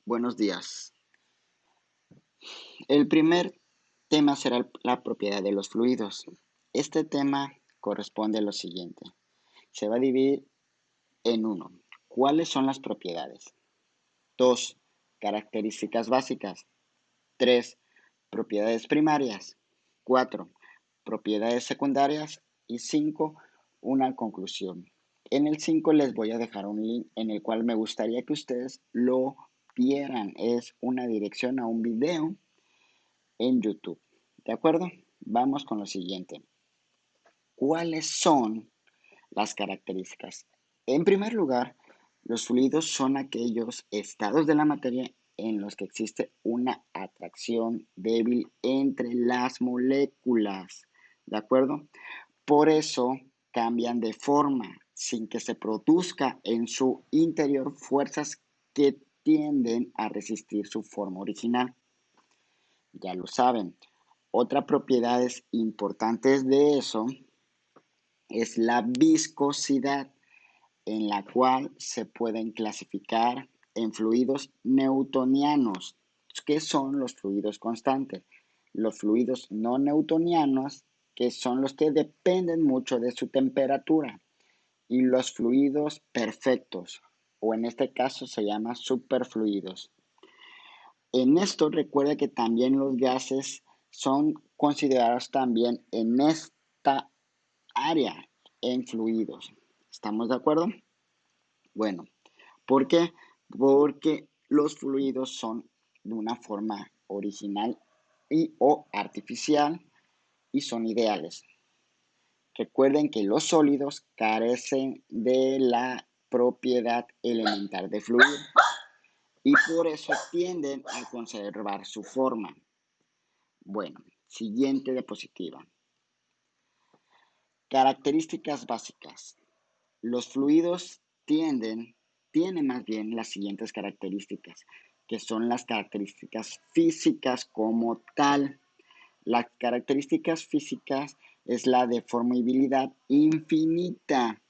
Buenos días. El primer tema será la propiedad de los fluidos. Este tema corresponde a lo siguiente. Se va a dividir en uno. ¿Cuáles son las propiedades? 2. Características básicas. 3. Propiedades primarias. 4. Propiedades secundarias. Y 5. Una conclusión. En el 5 les voy a dejar un link en el cual me gustaría que ustedes lo vieran. Es una dirección a un video en YouTube. ¿De acuerdo? Vamos con lo siguiente. ¿Cuáles son las características? En primer lugar, los fluidos son aquellos estados de la materia en los que existe una atracción débil entre las moléculas. ¿De acuerdo? Por eso cambian de forma sin que se produzca en su interior fuerzas que tienden a resistir su forma original. Ya lo saben. Otra propiedad importante de eso es la viscosidad, en la cual se pueden clasificar en fluidos newtonianos, que son los fluidos constantes, los fluidos no newtonianos, que son los que dependen mucho de su temperatura, y los fluidos perfectos, o en este caso se llama superfluidos. En esto recuerda que también los gases son considerados también en esta área, en fluidos. ¿Estamos de acuerdo? Bueno, ¿por qué? Porque los fluidos son de una forma original y o artificial y son ideales. Recuerden que los sólidos carecen de la propiedad elemental de fluir y por eso tienden a conservar su forma. Bueno, siguiente diapositiva. Características básicas. Los fluidos tienen más bien las siguientes características, que son las características físicas como tal. Las características físicas es la deformabilidad infinita,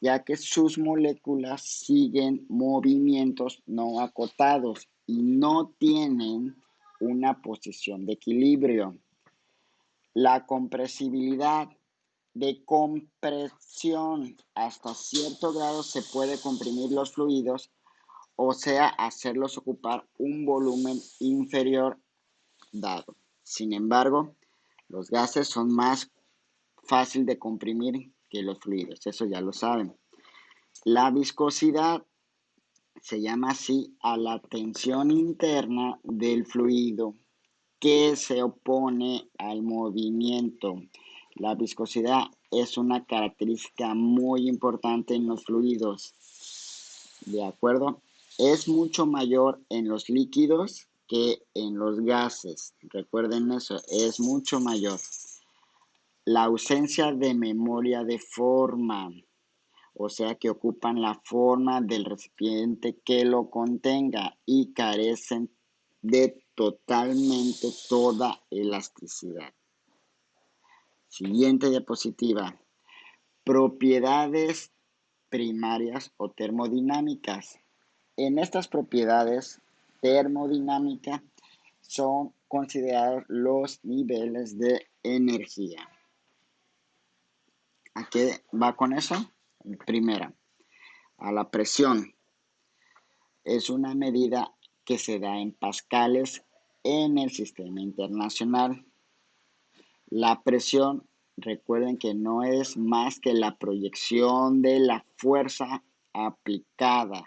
ya que sus moléculas siguen movimientos no acotados y no tienen una posición de equilibrio. La compresibilidad de compresión. Hasta cierto grado se puede comprimir los fluidos, o sea, hacerlos ocupar un volumen inferior dado. Sin embargo, los gases son más fácil de comprimir que los fluidos, eso ya lo saben. La viscosidad se llama así a la tensión interna del fluido que se opone al movimiento. La viscosidad es una característica muy importante en los fluidos. ¿De acuerdo? Es mucho mayor en los líquidos que en los gases. Recuerden eso, es mucho mayor. La ausencia de memoria de forma, o sea que ocupan la forma del recipiente que lo contenga y carecen de totalmente toda elasticidad. Siguiente diapositiva. Propiedades primarias o termodinámicas. En estas propiedades termodinámicas son considerados los niveles de energía. ¿A qué va con eso? Primera, a la presión. Es una medida que se da en pascales en el sistema internacional. La presión, recuerden que no es más que la proyección de la fuerza aplicada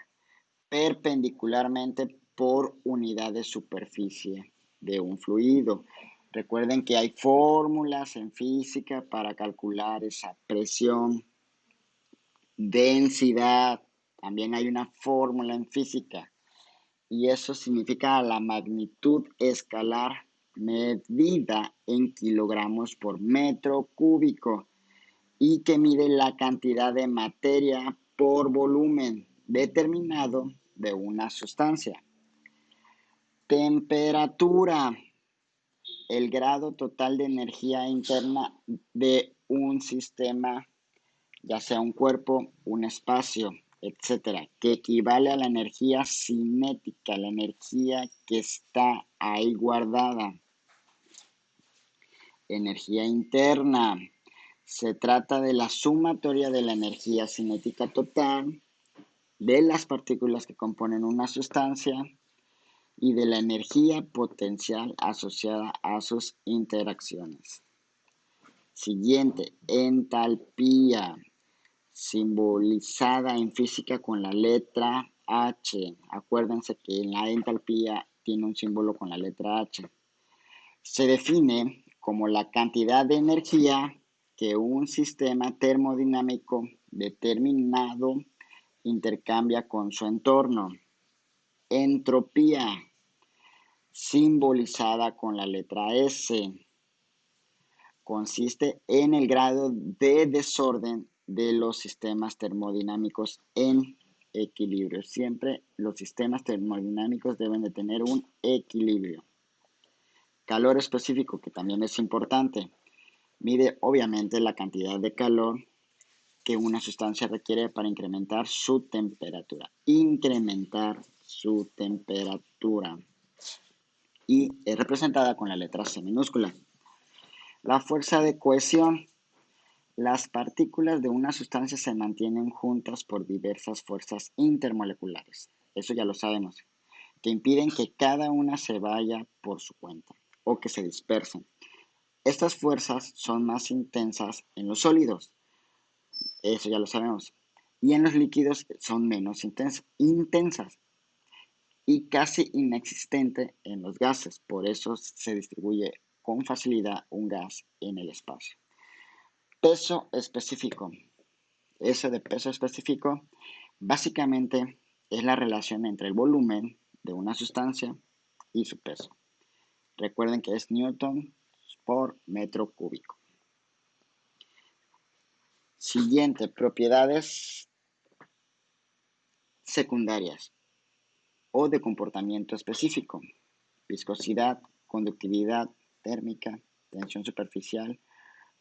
perpendicularmente por unidad de superficie de un fluido. Recuerden que hay fórmulas en física para calcular esa presión. Densidad, también hay una fórmula en física y eso significa la magnitud escalar medida en kilogramos por metro cúbico y que mide la cantidad de materia por volumen determinado de una sustancia. Temperatura, el grado total de energía interna de un sistema, ya sea un cuerpo, un espacio. etcétera, que equivale a la energía cinética, la energía que está ahí guardada. Energía interna. Se trata de la sumatoria de la energía cinética total de las partículas que componen una sustancia y de la energía potencial asociada a sus interacciones. Siguiente, entalpía, simbolizada en física con la letra H. Acuérdense que la entalpía tiene un símbolo con la letra H. Se define como la cantidad de energía que un sistema termodinámico determinado intercambia con su entorno. Entropía, simbolizada con la letra S, consiste en el grado de desorden de los sistemas termodinámicos en equilibrio. Siempre los sistemas termodinámicos deben de tener un equilibrio. Calor específico, que también es importante, mide obviamente la cantidad de calor que una sustancia requiere para incrementar su temperatura. Incrementar su temperatura. Y es representada con la letra C minúscula. La fuerza de cohesión. Las partículas de una sustancia se mantienen juntas por diversas fuerzas intermoleculares. Eso ya lo sabemos. Que impiden que cada una se vaya por su cuenta o que se dispersen. Estas fuerzas son más intensas en los sólidos, eso ya lo sabemos, y en los líquidos son menos intensas y casi inexistente en los gases, por eso se distribuye con facilidad un gas en el espacio. Peso específico. Eso de peso específico básicamente es la relación entre el volumen de una sustancia y su peso. Recuerden que es Newton por metro cúbico. Siguiente, propiedades secundarias o de comportamiento específico. Viscosidad, conductividad térmica, tensión superficial,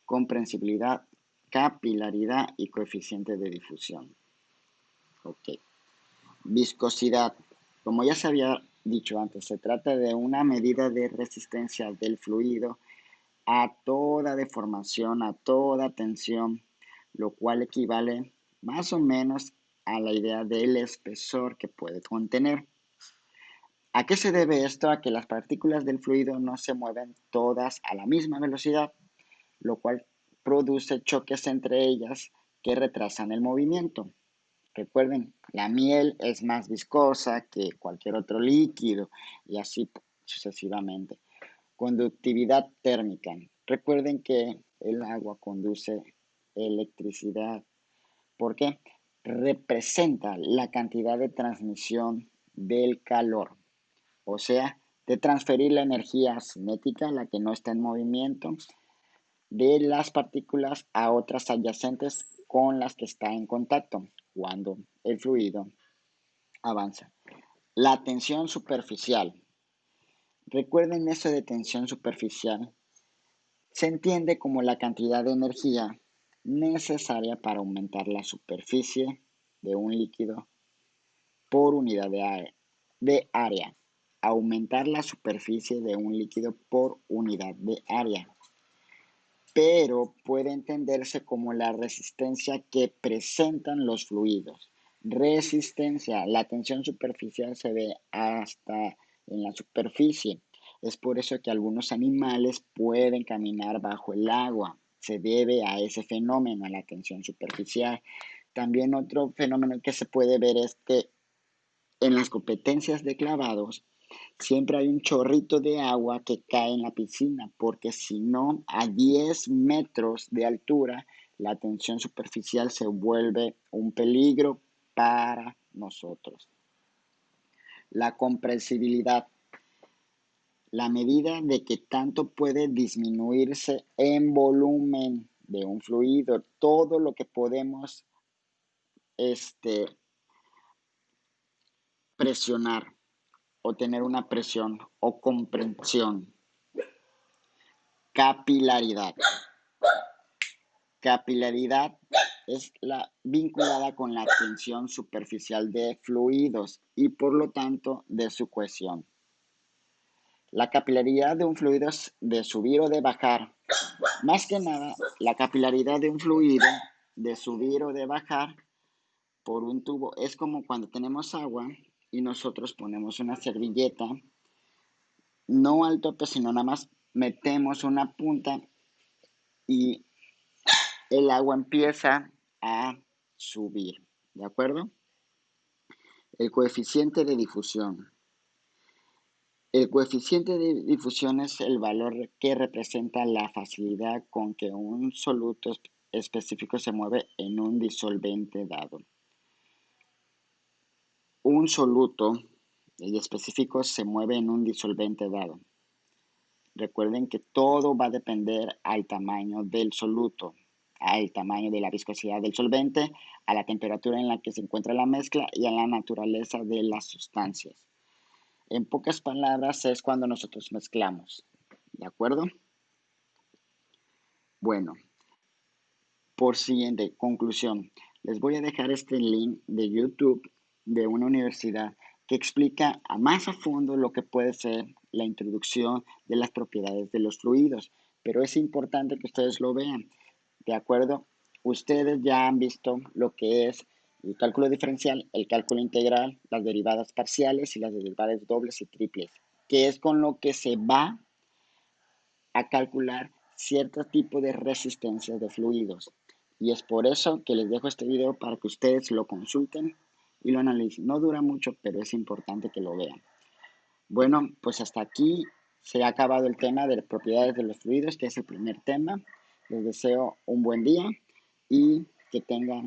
comprensibilidad, capilaridad y coeficiente de difusión. Ok. Viscosidad. Como ya se había dicho antes, se trata de una medida de resistencia del fluido a toda deformación, a toda tensión, lo cual equivale más o menos a la idea del espesor que puede contener. ¿A qué se debe esto? A que las partículas del fluido no se mueven todas a la misma velocidad, lo cual produce choques entre ellas que retrasan el movimiento. Recuerden, la miel es más viscosa que cualquier otro líquido y así sucesivamente. Conductividad térmica. Recuerden que el agua conduce electricidad. ¿Por qué? Representa la cantidad de transmisión del calor, o sea, de transferir la energía cinética, la que no está en movimiento, de las partículas a otras adyacentes con las que está en contacto cuando el fluido avanza. La tensión superficial. Recuerden eso de tensión superficial. Se entiende como la cantidad de energía necesaria para aumentar la superficie de un líquido por unidad de área. Aumentar la superficie de un líquido por unidad de área. Pero puede entenderse como la resistencia que presentan los fluidos. Resistencia, la tensión superficial se ve hasta en la superficie. Es por eso que algunos animales pueden caminar bajo el agua. Se debe a ese fenómeno, a la tensión superficial. También otro fenómeno que se puede ver es que en las competencias de clavados siempre hay un chorrito de agua que cae en la piscina, porque si no, a 10 metros de altura, la tensión superficial se vuelve un peligro para nosotros. La compresibilidad, la medida de que tanto puede disminuirse en volumen de un fluido, todo lo que podemos presionar o tener una presión o comprensión. Capilaridad. Capilaridad es la vinculada con la tensión superficial de fluidos y por lo tanto de su cohesión. La capilaridad de un fluido es de subir o de bajar. Más que nada, la capilaridad de un fluido de subir o de bajar por un tubo es como cuando tenemos agua y nosotros ponemos una servilleta, no al tope, sino nada más metemos una punta y el agua empieza a subir. ¿De acuerdo? El coeficiente de difusión. El coeficiente de difusión es el valor que representa la facilidad con que un soluto específico se mueve en un disolvente dado. Un soluto específico se mueve en un disolvente dado. Recuerden que todo va a depender al tamaño del soluto, al tamaño de la viscosidad del solvente, a la temperatura en la que se encuentra la mezcla y a la naturaleza de las sustancias. En pocas palabras es cuando nosotros mezclamos. ¿De acuerdo? Bueno, por siguiente, conclusión. Les voy a dejar este link de YouTube de una universidad que explica más a fondo lo que puede ser la introducción de las propiedades de los fluidos, pero es importante que ustedes lo vean. ¿De acuerdo? Ustedes ya han visto lo que es el cálculo diferencial, el cálculo integral, las derivadas parciales y las derivadas dobles y triples, que es con lo que se va a calcular cierto tipo de resistencias de fluidos. Y es por eso que les dejo este video para que ustedes lo consulten y lo analicen. No dura mucho, pero es importante que lo vean. Bueno, pues hasta aquí se ha acabado el tema de las propiedades de los fluidos, que es el primer tema. Les deseo un buen día y que tengan